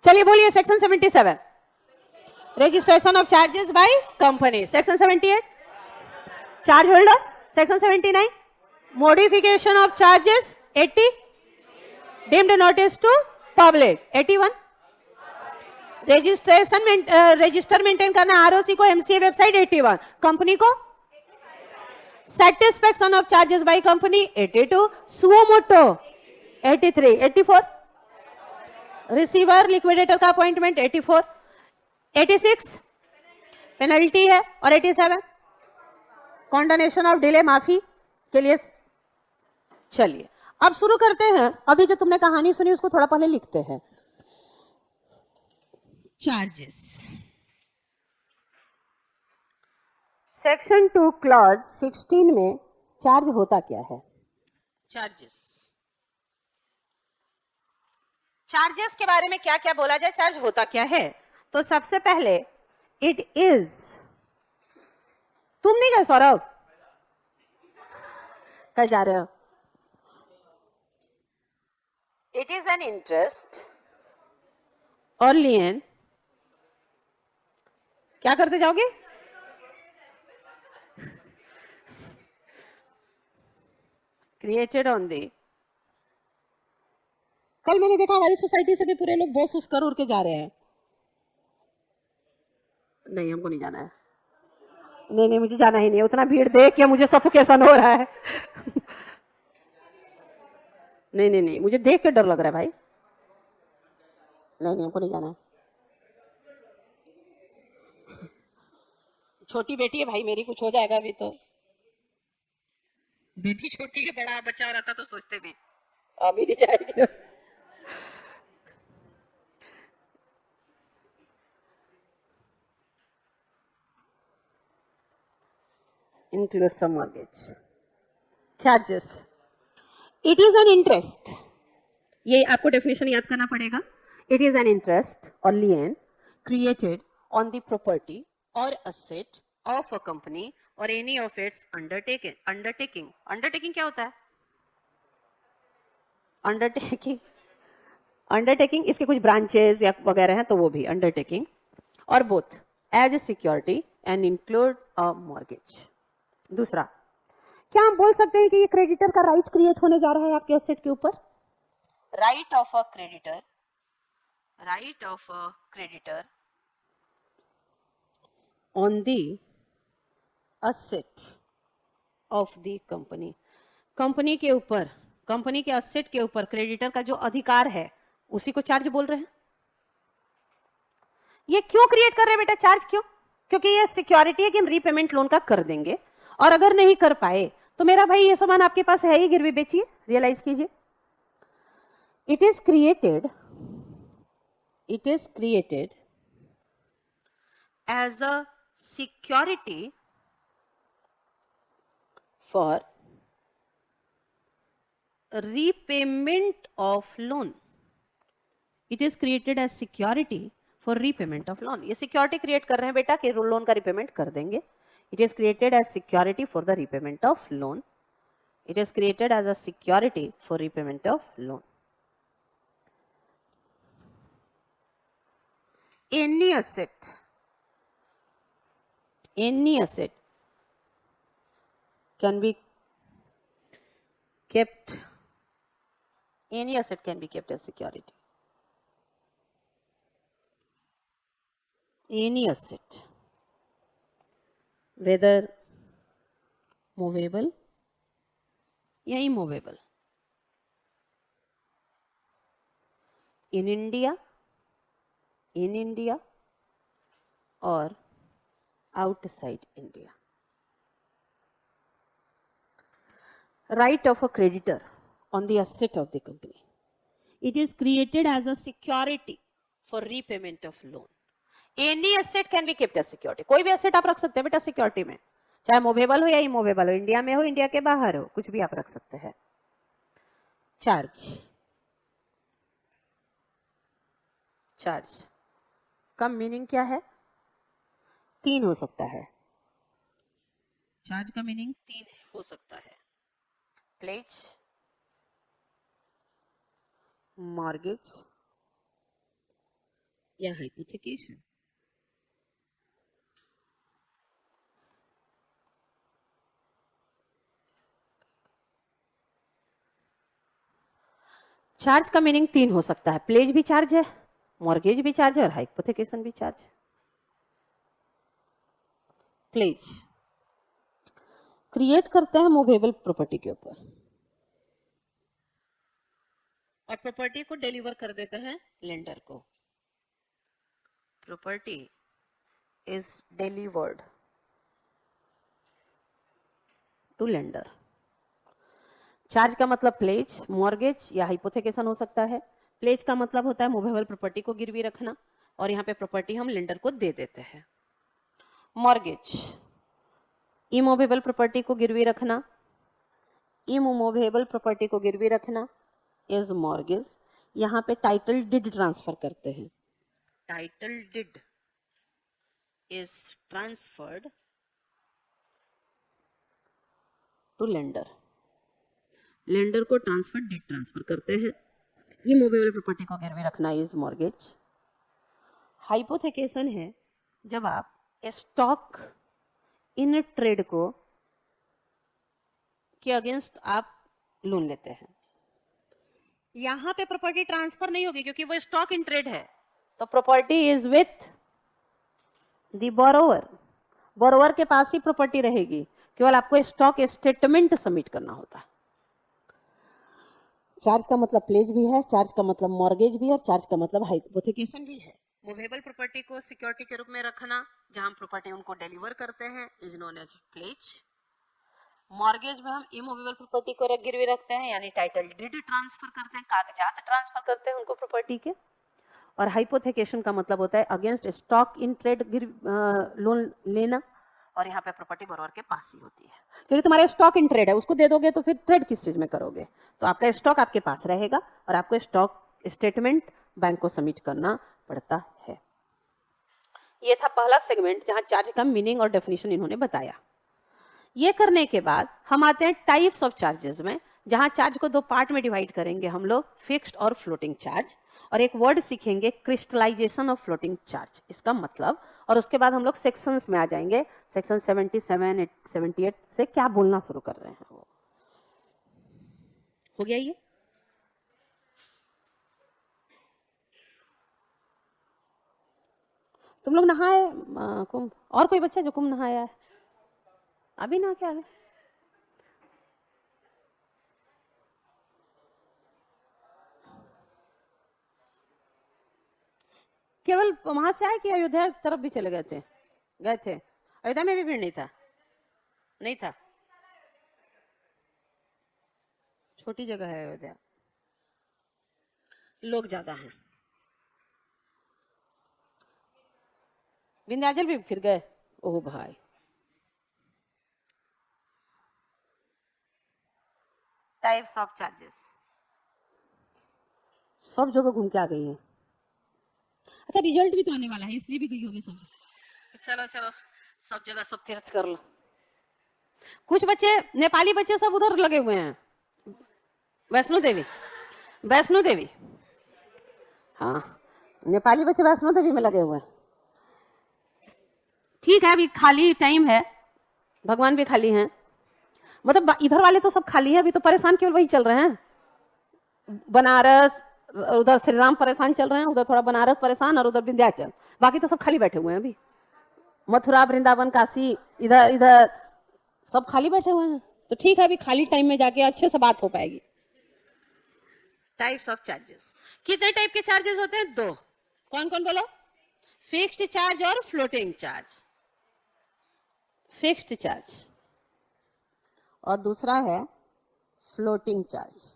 चलिए बोलिए section 77, registration of charges by company. Section 78, charge holder. Section 79, modification of charges. 80, deemed notice to public. 81, register maintain करना ROC को, MCA website. 81, company को satisfaction of charges by company. 82, suo motu. 83, 84, receiver liquidator का appointment. 84, 86 penalty है, और 87 कॉन्डोनेशन of delay, माफी के लिए। चलिए अब शुरू करते हैं। अभी जो तुमने कहानी सुनी उसको थोड़ा पहले लिखते हैं। चार्जेस, सेक्शन 2 क्लॉज 16 में चार्ज होता क्या है? चार्जेस, चार्जेस के बारे में क्या क्या बोला जाए, चार्ज होता क्या है? तो सबसे पहले इट इज, तुम नहीं गए सौरभ, कल जा रहे हो? इट इज एन इंटरेस्ट और लियन, क्या करते जाओगे? क्रिएटेड ऑन दी, कल मैंने देखा हमारी सोसाइटी से भी पूरे लोग बहुत सुस्त कर उड़ के जा रहे हैं। नहीं हमको नहीं जाना है, नहीं नहीं मुझे जाना ही नहीं है, उतना भीड़ देख के मुझे सफोकेशन हो रहा है। नहीं नहीं नहीं मुझे देख के डर लग रहा है भाई, नहीं नहीं हमको नहीं जाना है। छोटी बेटी है भाई मेरी, कुछ हो जाएगा अभी तो। बेटी छोटी है, बड़ा बच्चा रहता तो सोचते भी अभी नहीं जाएगी। Include some mortgage charges. It is an interest, ये आपको डेफिनेशन याद करना पड़ेगा। इट इज एन इंटरेस्ट और लियन क्रिएटेड ऑन द प्रॉपर्टी और असेट ऑफ अ कंपनी और any of its undertaking. Undertaking क्या होता है? अंडरटेकिंग, अंडरटेकिंग इसके कुछ ब्रांचेस या वगैरह हैं तो वो भी अंडरटेकिंग, और both as a security and include a mortgage. दूसरा, क्या हम बोल सकते हैं कि ये क्रेडिटर का राइट क्रिएट होने जा रहा है आपके एसेट के ऊपर? Right of a creditor, right of a creditor on the asset of the company. Company के ऊपर, कंपनी के असेट के ऊपर क्रेडिटर का जो अधिकार है उसी को चार्ज बोल रहे हैं। ये क्यों क्रिएट कर रहे हैं बेटा चार्ज, क्यों? क्योंकि ये सिक्योरिटी है कि हम रीपेमेंट लोन का कर देंगे, और अगर नहीं कर पाए तो मेरा भाई ये सामान आपके पास है ही, गिरवी बेचिए, रियलाइज कीजिए। It is created, it is created as a security for repayment of loan. It is created as security for repayment of loan. ये सिक्योरिटी क्रिएट कर रहे हैं बेटा कि लोन का रीपेमेंट कर देंगे। It is created as security for the repayment of loan. It is created as a security for repayment of loan. any asset can be kept, any asset can be kept as security. Any asset, whether movable या immovable, in India or outside India. Right of a creditor on the asset of the company. It is created as a security for repayment of loan. Any asset can be kept as security. कोई भी asset आप रख सकते हैं बेटा security में, चाहे movable हो या इमूवेबल हो, इंडिया में हो इंडिया के बाहर हो, कुछ भी आप रख सकते हैं। चार्ज, चार्ज का मीनिंग क्या है? 3 हो सकता है। चार्ज का मीनिंग 3 हो सकता है। प्लेज, मॉर्गेज या हाइपोथेकेशन। चार्ज का मीनिंग तीन हो सकता है, प्लेज भी चार्ज है, मॉर्गेज भी चार्ज है और हाइपोथेकेशन भी चार्ज है। प्लेज क्रिएट करते हैं मूवेबल प्रॉपर्टी के ऊपर और प्रॉपर्टी को डिलीवर कर देते हैं लेंडर को। Property is delivered to lender. Charge का मतलब प्लेज, मॉर्गेज या हाइपोथेकेशन हो सकता है। प्लेज का मतलब होता है मूवेबल प्रॉपर्टी को गिरवी रखना और यहाँ पे प्रॉपर्टी हम लेंडर को दे देते हैं। मॉर्गेज इमूवेबल प्रॉपर्टी को गिरवी रखना, इमूवेबल प्रॉपर्टी को गिरवी रखना इज मॉर्गेज। यहाँ पे टाइटल डिड ट्रांसफर करते हैं, title deed is transferred to lender. Lender को ट्रांसफर डिड ट्रांसफर करते हैं। इमूवेबल प्रॉपर्टी को गिरवी रखना इज मॉर्गेज। हाइपोथेकेशन है जब आप स्टॉक इन ट्रेड को के अगेंस्ट आप लोन लेते हैं। यहां पे प्रॉपर्टी ट्रांसफर नहीं होगी क्योंकि वो स्टॉक इन ट्रेड है, तो property is with the borrower. Borrower के पास ही प्रॉपर्टी रहेगी, केवल आपको स्टॉक स्टेटमेंट सबमिट करना होता है। चार्ज का मतलब प्लेज भी है, चार्ज का मतलब मॉर्गेज भी है और चार्ज का मतलब हाइपोथेकेशन भी है। मूवेबल प्रॉपर्टी को सिक्योरिटी के रूप में रखना, जहां प्रॉपर्टी उनको डिलीवर करते हैं, is known as pledge. Mortgage में हम इमूवेबल प्रॉपर्टी को गिरवी रखते हैं, यानी टाइटल डीड ट्रांसफर करते हैं, कागजात ट्रांसफर करते हैं उनको प्रॉपर्टी के। और हाइपोथेकेशन का मतलब होता है against stock in trade loan लेना, और यहाँ पे प्रॉपर्टी बोरोवर के पास ही होती है क्योंकि तुम्हारा स्टॉक इन ट्रेड है, उसको दे दोगे तो फिर ट्रेड किस चीज में करोगे। तो आपका स्टॉक आपके पास रहेगा और आपको स्टॉक स्टेटमेंट बैंक को सबमिट करना पड़ता है। ये था पहला सेगमेंट जहां चार्ज का मीनिंग और डेफिनेशन इन्होंने बताया। ये करने के बाद हम आते हैं टाइप्स ऑफ चार्जेस में, जहां चार्ज को दो पार्ट में डिवाइड करेंगे हम लोग, फिक्स्ड और फ्लोटिंग चार्ज। और एक वर्ड सीखेंगे क्रिस्टलाइजेशन ऑफ फ्लोटिंग चार्ज, इसका मतलब। और उसके बाद हम लोग सेक्शंस में आ जाएंगे, सेक्शन 77, 78 से क्या बोलना शुरू कर रहे हैं वो। हो गया ये? तुम लोग नहाए कुंभ? और कोई बच्चा जो कुंभ नहाया है? अभी ना क्या है? केवल वहां से आए कि अयोध्या तरफ भी चले गए थे? गए थे। अयोध्या में भी भीड़ नहीं था? नहीं था, छोटी जगह है अयोध्या, लोग ज्यादा हैं। विंध्याचल भी फिर गए? ओह भाई, टाइप्स ऑफ चार्जेस सब जगह घूम के आ गई है। अच्छा, रिजल्ट भी तो आने वाला है, इसलिए भी गई होगी सब। चलो चलो, सब जगह सब तीर्थ कर लो। कुछ बच्चे, नेपाली बच्चे सब उधर लगे हुए हैं, वैष्णो देवी। वैष्णो देवी, हाँ, नेपाली बच्चे वैष्णो देवी में लगे हुए हैं। ठीक है, अभी खाली टाइम है, भगवान भी खाली हैं। मतलब इधर वाले तो सब खाली हैं, अभी तो परेशान केवल वही चल रहे हैं, बनारस। उधर श्री राम परेशान चल रहे हैं, उधर थोड़ा बनारस परेशान और उधर विंध्याचल। बाकी तो सब खाली बैठे हुए हैं अभी। मथुरा, वृंदावन, काशी, इधर इधर सब खाली बैठे हुए हैं। तो ठीक है, अभी खाली टाइम में जाके अच्छे से बात हो पाएगी। टाइप्स ऑफ चार्जेस, कितने टाइप के चार्जेस होते हैं? दो। कौन कौन बोलो? फिक्स्ड चार्ज और फ्लोटिंग चार्ज। फिक्स्ड चार्ज और दूसरा है फ्लोटिंग चार्ज।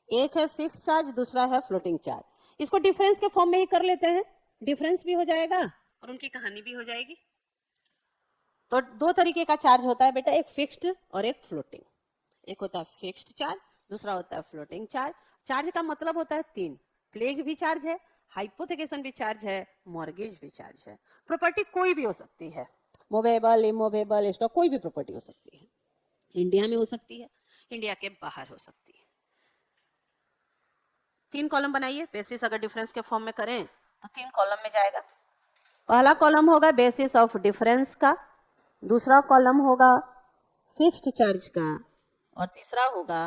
एक है फिक्स्ड चार्ज, दूसरा है फ्लोटिंग चार्ज। इसको डिफरेंस के फॉर्म में ही कर लेते हैं, डिफरेंस भी हो जाएगा और उनकी कहानी भी हो जाएगी। तो दो तरीके का चार्ज होता है बेटा, एक फिक्स्ड और एक फ्लोटिंग। एक होता है फिक्स्ड चार्ज, दूसरा होता है फ्लोटिंग चार्ज। चार्ज का मतलब होता है तीन, प्लेज भी चार्ज है, हाइपोथेकेशन भी चार्ज है, मॉर्गेज भी चार्ज है। प्रॉपर्टी कोई भी हो सकती है, मूवेबल, इमूवेबल, स्टॉक, कोई भी प्रॉपर्टी हो सकती है। इंडिया में हो सकती है, इंडिया के बाहर हो सकती है। तीन कॉलम बनाइए, बेसिस अगर डिफरेंस के फॉर्म में करें तो 3 कॉलम में जाएगा। पहला कॉलम होगा बेसिस ऑफ डिफरेंस का, दूसरा कॉलम होगा फिक्स्ड चार्ज का, और तीसरा होगा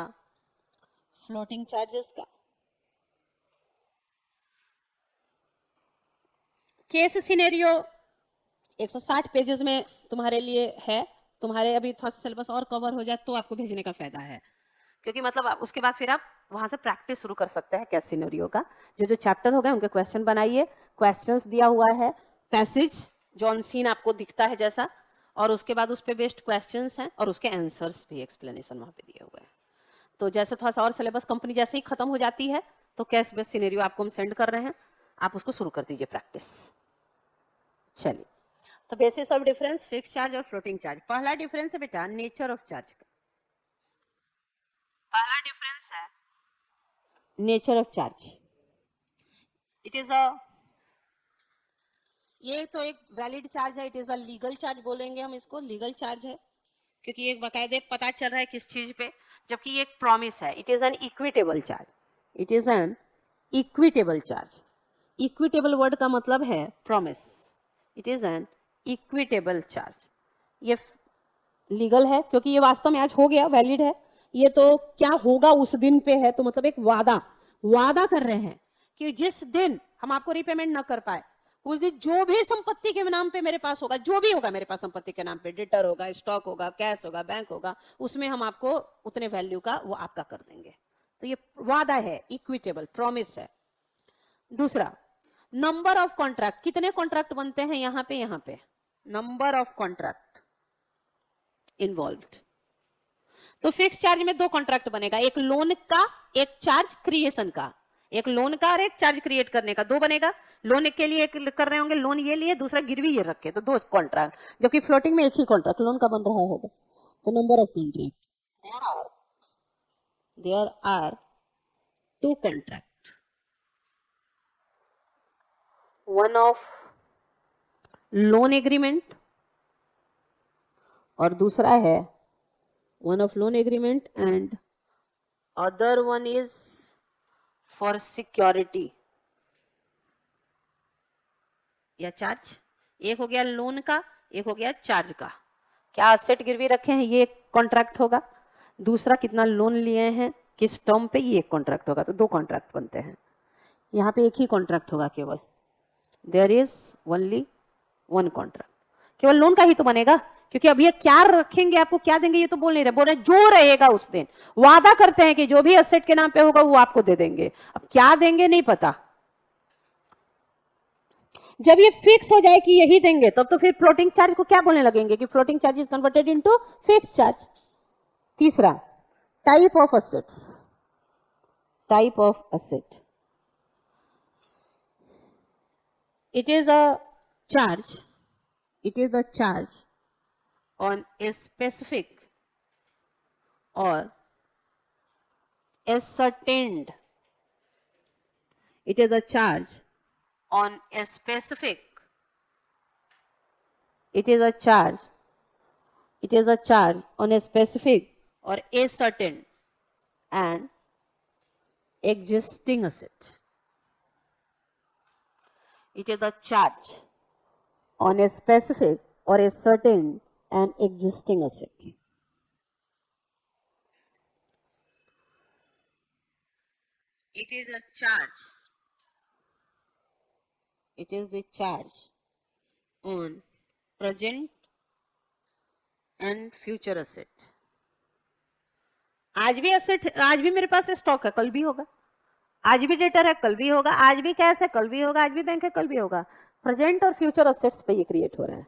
फ्लोटिंग चार्जेस का। केस सिनेरियो 160 पेजेस में तुम्हारे लिए है। तुम्हारे अभी थोड़ा सा सिलेबस और कवर हो जाए तो आपको भेजने का फायदा है, क्योंकि मतलब उसके बाद फिर आप वहां से प्रैक्टिस शुरू कर सकते हैं केस सिनेरियो का। जो चैप्टर हो गए उनके क्वेश्चन बनाइए, क्वेश्चंस दिया हुआ है, पैसेज जो ऑन सीन आपको दिखता है जैसा, और उसके बाद उस पे बेस्ड क्वेश्चंस हैं और उसके आंसर्स भी एक्सप्लेनेशन वहां पे दिए हुए हैं। तो जैसे थोड़ा सा और सिलेबस कंपनी जैसे ही खत्म हो जाती है तो केस बेस्ड सिनेरियो आपको हम सेंड कर रहे हैं, आप उसको शुरू कर दीजिए प्रैक्टिस। चलिए, तो basis of difference, fix charge और फ्लोटिंग चार्ज। पहला डिफरेंस है बेटा नेचर ऑफ चार्ज का। पहला डिफरेंस है nature of charge. It is अ, ये तो एक वैलिड चार्ज है, it is a legal charge बोलेंगे हम इसको, लीगल चार्ज है क्योंकि एक बाकायदे पता चल रहा है किस चीज पे, जबकि ये एक प्रॉमिस है। It is N equitable charge, it is N equitable charge. Equitable word का मतलब है promise, it is N equitable charge. ये लीगल है क्योंकि ये वास्तव में आज हो गया, वैलिड है। ये तो क्या होगा उस दिन पे है, तो मतलब एक वादा कर रहे हैं कि जिस दिन हम आपको रिपेमेंट ना कर पाए उस दिन जो भी संपत्ति के नाम पे मेरे पास होगा, जो भी होगा मेरे पास संपत्ति के नाम पे, डेटर होगा, स्टॉक होगा, कैश होगा, बैंक होगा, उसमें हम आपको उतने वैल्यू का वो आपका कर देंगे। तो ये वादा है, इक्विटेबल प्रॉमिस है। दूसरा, नंबर ऑफ कॉन्ट्रैक्ट, कितने कॉन्ट्रैक्ट बनते हैं यहाँ पे नंबर ऑफ कॉन्ट्रैक्ट इन्वॉल्व्ड। तो फिक्स चार्ज में 2 कॉन्ट्रैक्ट बनेगा, एक लोन का, एक चार्ज क्रिएशन का। एक लोन का और एक चार्ज क्रिएट करने का, 2 बनेगा। लोन के लिए एक कर रहे होंगे, लोन ये लिए, दूसरा गिरवी ये रखे, तो 2 कॉन्ट्रैक्ट। जबकि फ्लोटिंग में एक ही कॉन्ट्रैक्ट लोन का बन रहा होगा। तो number of contract, there are 2 contract, one of loan agreement और दूसरा है one of loan agreement and other one is for security या चार्ज। एक हो गया लोन का, एक हो गया चार्ज का। क्या असेट गिरवी रखे हैं, ये कॉन्ट्रैक्ट होगा। दूसरा कितना लोन लिए हैं, किस टर्म पे, ये एक कॉन्ट्रैक्ट होगा। तो 2 कॉन्ट्रैक्ट बनते हैं। यहाँ पे एक ही कॉन्ट्रैक्ट होगा केवल, देयर इज ओनली 1 कॉन्ट्रैक्ट। केवल लोन का ही तो बनेगा, क्योंकि अब ये क्या रखेंगे, आपको क्या देंगे ये तो बोल नहीं रहे, बोल रहे जो रहेगा उस दिन। वादा करते हैं कि जो भी एसेट के नाम पे होगा वो आपको दे देंगे, अब क्या देंगे नहीं पता। जब ये फिक्स हो जाए कि यही देंगे तब तो फिर फ्लोटिंग चार्ज को क्या बोलने लगेंगे कि floating charge is converted into fix charge. तीसरा, type of assets, type of asset. It is a charge, it is the charge on a specific or ascertained, it is a charge on a specific, it is a charge, it is a charge on a specific or ascertained and existing asset. It is a charge on a specific or a certain and existing asset. It is a charge. It is the charge on present and future asset. आज भी asset, आज भी मेरे पास stock है, कल भी होगा। आज भी डेटर है, कल भी होगा। आज भी कैश है, कल भी होगा। आज भी बैंक है, कल भी होगा। प्रेजेंट और फ्यूचर एसेट्स पे ये क्रिएट हो रहा है।